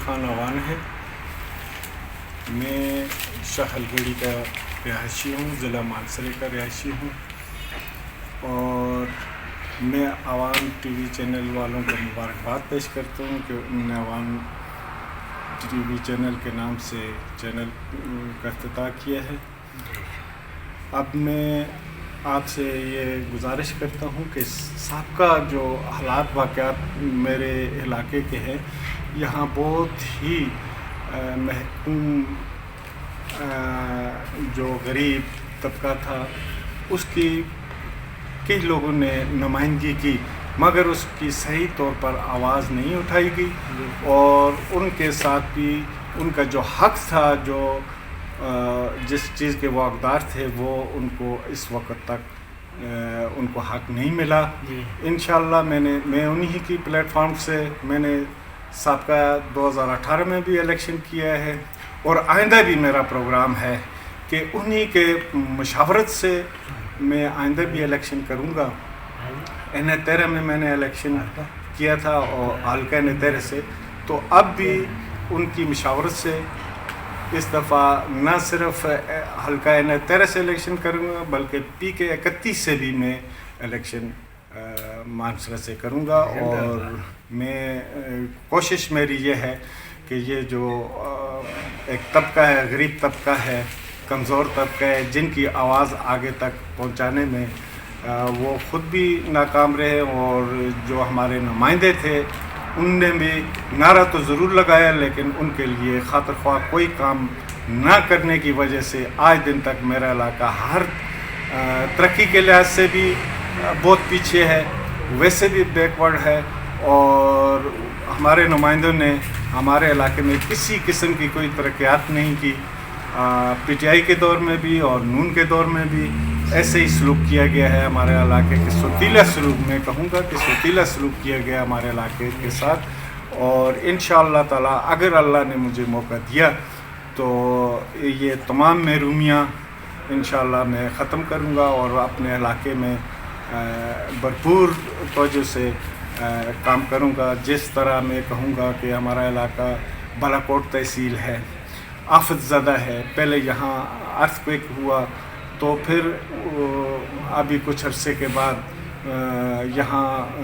خان اوان ہے. میں شاہل گڑھی کا رہائشی ہوں, ضلع مانسرے کا رہائشی ہوں, اور میں عوام ٹی وی چینل والوں کو مبارکباد پیش کرتا ہوں کہ انہوں نے عوام ٹی وی چینل کے نام سے چینل کا افتتاح کیا ہے. اب میں آپ سے یہ گزارش کرتا ہوں کہ سابقہ جو حالات واقعات میرے علاقے کے ہیں, یہاں بہت ہی محکوم جو غریب طبقہ تھا اس کی کئی لوگوں نے نمائندگی کی, مگر اس کی صحیح طور پر آواز نہیں اٹھائی گئی, اور ان کے ساتھ بھی ان کا جو حق تھا, جو جس چیز کے وہ حقدار تھے, وہ ان کو اس وقت تک ان کو حق نہیں ملا. انشاءاللہ میں انہی کی پلیٹ فارم سے میں نے سابقہ 2018 میں بھی الیکشن کیا ہے, اور آئندہ بھی میرا پروگرام ہے کہ انہی کے مشاورت سے میں آئندہ بھی الیکشن کروں گا. N13 میں نے الیکشن کیا تھا اور حلقہ N13 سے, تو اب بھی ان کی مشاورت سے اس دفعہ نہ صرف حلقہ N13 سے الیکشن کروں گا بلکہ PK31 سے بھی میں الیکشن مانسرے سے کروں گا. اور میں کوشش میری یہ ہے کہ یہ جو ایک طبقہ ہے, غریب طبقہ ہے, کمزور طبقہ ہے, جن کی آواز آگے تک پہنچانے میں وہ خود بھی ناکام رہے, اور جو ہمارے نمائندے تھے ان نے بھی نعرہ تو ضرور لگایا, لیکن ان کے لیے خاطر خواہ کوئی کام نہ کرنے کی وجہ سے آج دن تک میرا علاقہ ہر ترقی کے لحاظ سے بھی بہت پیچھے ہے, ویسے بھی بیکورڈ ہے. اور ہمارے نمائندوں نے ہمارے علاقے میں کسی قسم کی کوئی ترقیات نہیں کی. PTI کے دور میں بھی اور نون کے دور میں بھی ایسے ہی سلوک کیا گیا ہے ہمارے علاقے کے, سوتیلا سلوک, میں کہوں گا کہ سوتیلا سلوک کیا گیا ہمارے علاقے کے ساتھ. اور انشاءاللہ تعالی اگر اللہ نے مجھے موقع دیا تو یہ تمام محرومیاں انشاءاللہ میں ختم کروں گا, اور اپنے علاقے میں بھرپور توجہ سے کام کروں گا. جس طرح میں کہوں گا کہ ہمارا علاقہ بالاکوٹ تحصیل ہے, آفت زدہ ہے, پہلے یہاں ارتھ کویک ہوا تو پھر ابھی کچھ عرصے کے بعد یہاں